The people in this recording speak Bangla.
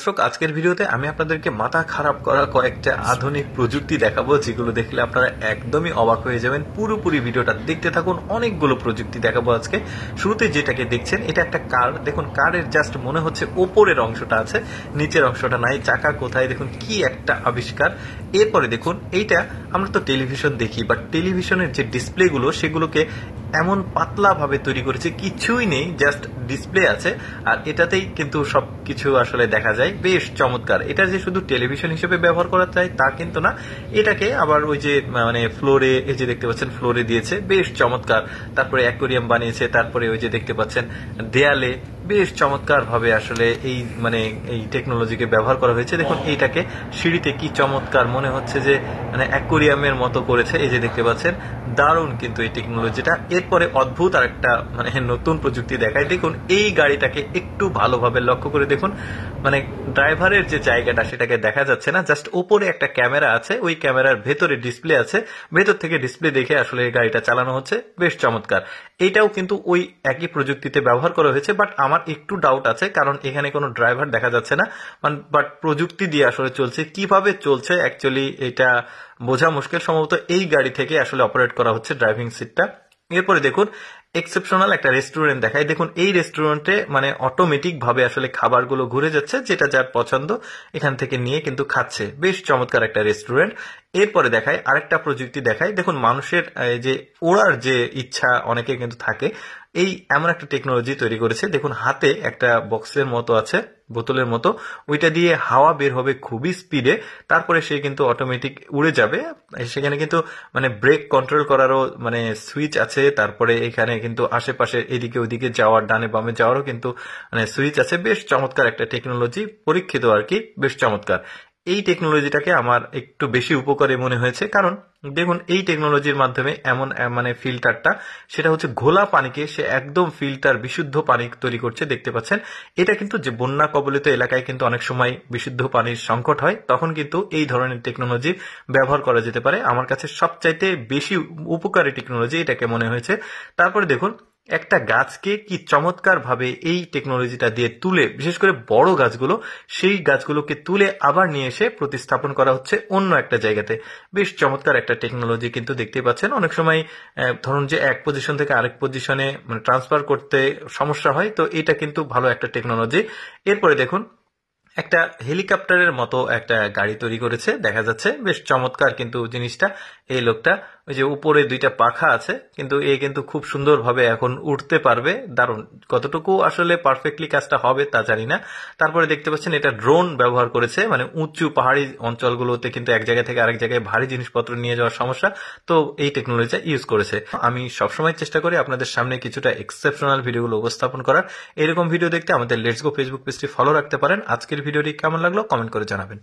দর্শক, আজকের ভিডিওতে আমি আপনাদেরকে মাথা খারাপ করা কয়েকটা আধুনিক প্রযুক্তি দেখাবো, যেগুলো দেখলে আপনারা একদমই অবাক হয়ে যাবেন। পুরোপুরি ভিডিওটা দেখতে থাকুন। অনেকগুলো প্রযুক্তি দেখাবো আজকে। শুরুতে যেটাকে দেখছেন, এটা একটা কার। দেখুন, কারের জাস্ট মনে হচ্ছে ওপরের অংশটা আছে, নিচের অংশটা নাই। চাকা কোথায়, দেখুন কি একটা আবিষ্কার। এরপরে দেখুন, এইটা আমরা তো টেলিভিশন দেখি, বাট টেলিভিশনের যে ডিসপ্লেগুলো সেগুলোকে এমন পাতলা ভাবে তৈরি করেছে, কিছুই নেই, জাস্ট ডিসপ্লে আছে, আর এটাতেই কিন্তু সবকিছু আসলে দেখা যায়। বেশ চমৎকার। এটা যে শুধু টেলিভিশন হিসেবে ব্যবহার করা যায় তা কিন্তু না, এটাকে আবার ওই যে মানে ফ্লোরে, এই যে দেখতে পাচ্ছেন ফ্লোরে দিয়েছে, বেশ চমৎকার। তারপরে অ্যাকোয়ারিয়াম বানিয়েছে, তারপরে ওই যে দেখতে পাচ্ছেন দেয়ালে বেশ চমৎকার ভাবে আসলে এই মানে এই টেকনোলজিকে ব্যবহার করা হয়েছে। দেখুন এইটাকে সিঁড়িতে কি চমৎকার, মনে হচ্ছে যে মানে অ্যাকোয়ারিয়ামের মতো করেছে। এই যে দেখতে পাচ্ছেন, দারুণ কিন্তু এই টেকনোলজিটা। এরপরে অদ্ভুত আর একটা মানে নতুন প্রযুক্তি দেখায়। দেখুন এই গাড়িটাকে একটু ভালোভাবে লক্ষ্য করে দেখুন, মানে ড্রাইভারের যে জায়গাটা সেটাকে দেখা যাচ্ছে না, জাস্ট উপরে একটা ক্যামেরা আছে, ওই ক্যামেরার ভেতরে ডিসপ্লে আছে, ভেতর থেকে ডিসপ্লে দেখে আসলে এই গাড়িটা চালানো হচ্ছে। বেশ চমৎকার। এটাও কিন্তু ওই একই প্রযুক্তিতে ব্যবহার করা হয়েছে, বাট আমার একটু ডাউট আছে, কারণ এখানে কোনো ড্রাইভার দেখা যাচ্ছে না। বাট প্রযুক্তি দিয়ে আসলে চলছে, কিভাবে চলছে অ্যাকচুয়ালি এটা বোঝা মুশকিল। সম্ভবত এই গাড়ি থেকে আসলে অপারেট করা হচ্ছে ড্রাইভিং সিটটা। এরপরে দেখুন, এক্সেপশনাল একটা রেস্টুরেন্ট দেখায়। দেখুন এই রেস্টুরেন্টে মানে অটোমেটিক ভাবে আসলে খাবারগুলো ঘুরে যাচ্ছে, যেটা যার পছন্দ এখান থেকে নিয়ে কিন্তু খাচ্ছে। বেশ চমৎকার একটা রেস্টুরেন্ট। এরপরে দেখায় আরেকটা প্রযুক্তি দেখায়। দেখুন মানুষের যে ওড়ার যে ইচ্ছা অনেকে কিন্তু থাকে, এই এমন একটা টেকনোলজি তৈরি করেছে। দেখুন হাতে একটা বক্সের মতো আছে, বোতলের মতো, ওইটা দিয়ে হাওয়া বের হবে খুবই স্পিডে, তারপরে সে কিন্তু অটোমেটিক উড়ে যাবে। সেখানে কিন্তু মানে ব্রেক কন্ট্রোল করারও মানে সুইচ আছে, তারপরে এখানে কিন্তু আশেপাশে এদিকে ওদিকে যাওয়ার, ডানে বামে যাওয়ারও কিন্তু মানে সুইচ আছে। বেশ চমৎকার একটা টেকনোলজি, পরীক্ষিত আর কি, বেশ চমৎকার। এই টেকনোলজিটাকে আমার একটু বেশি উপকারী মনে হয়েছে, কারণ দেখুন এই টেকনোলজির মাধ্যমে এমন মানে ফিল্টারটা, সেটা হচ্ছে ঘোলা পানিকে সে একদম ফিল্টার বিশুদ্ধ পানি তৈরি করছে। দেখতে পাচ্ছেন, এটা কিন্তু যে বন্যা কবলিত এলাকায় কিন্তু অনেক সময় বিশুদ্ধ পানির সংকট হয়, তখন কিন্তু এই ধরনের টেকনোলজি ব্যবহার করা যেতে পারে। আমার কাছে সবচাইতে বেশি উপকারী টেকনোলজি এটাকে মনে হয়েছে। তারপরে দেখুন, একটা গাছকে কি চমৎকার ভাবে এই টেকনোলজিটা দিয়ে তুলে, বিশেষ করে বড় গাছগুলো, সেই গাছগুলোকে তুলে আবার নিয়ে এসে প্রতিস্থাপন করা হচ্ছে অন্য একটা জায়গাতে। বেশ চমৎকার একটা টেকনোলজি কিন্তু দেখতে পাচ্ছেন। অনেক সময় ধরুন যে এক পজিশন থেকে আরেক পজিশনে মানে ট্রান্সফার করতে সমস্যা হয়, তো এটা কিন্তু ভালো একটা টেকনোলজি। এরপরে দেখুন, একটা হেলিকপ্টারের মতো একটা গাড়ি তৈরি করেছে, দেখা যাচ্ছে বেশ চমৎকার কিন্তু জিনিসটা। এই লোকটা, ওই যে উপরে দুইটা পাখা আছে, কিন্তু এ কিন্তু খুব সুন্দরভাবে এখন উঠতে পারবে। দারুণ। কতটুকু আসলে পারফেক্টলি কাজটা হবে তা জানি না। তারপরে দেখতে পাচ্ছেন এটা ড্রোন ব্যবহার করেছে, মানে উঁচু পাহাড়ি অঞ্চলগুলোতে কিন্তু এক জায়গা থেকে আরেক জায়গায় ভারী জিনিসপত্র নিয়ে যাওয়ার সমস্যা, তো এই টেকনোলজিটা ইউজ করেছে। আমি সবসময় চেষ্টা করি আপনাদের সামনে কিছুটা এক্সেপশনাল ভিডিওগুলো উপস্থাপন করার। এরকম ভিডিও দেখতে আমাদের লেটস গো ফেসবুক পেজটি ফলো রাখতে পারেন। আজকের ভিডিওটি কেমন লাগলো কমেন্ট করে জানাবেন।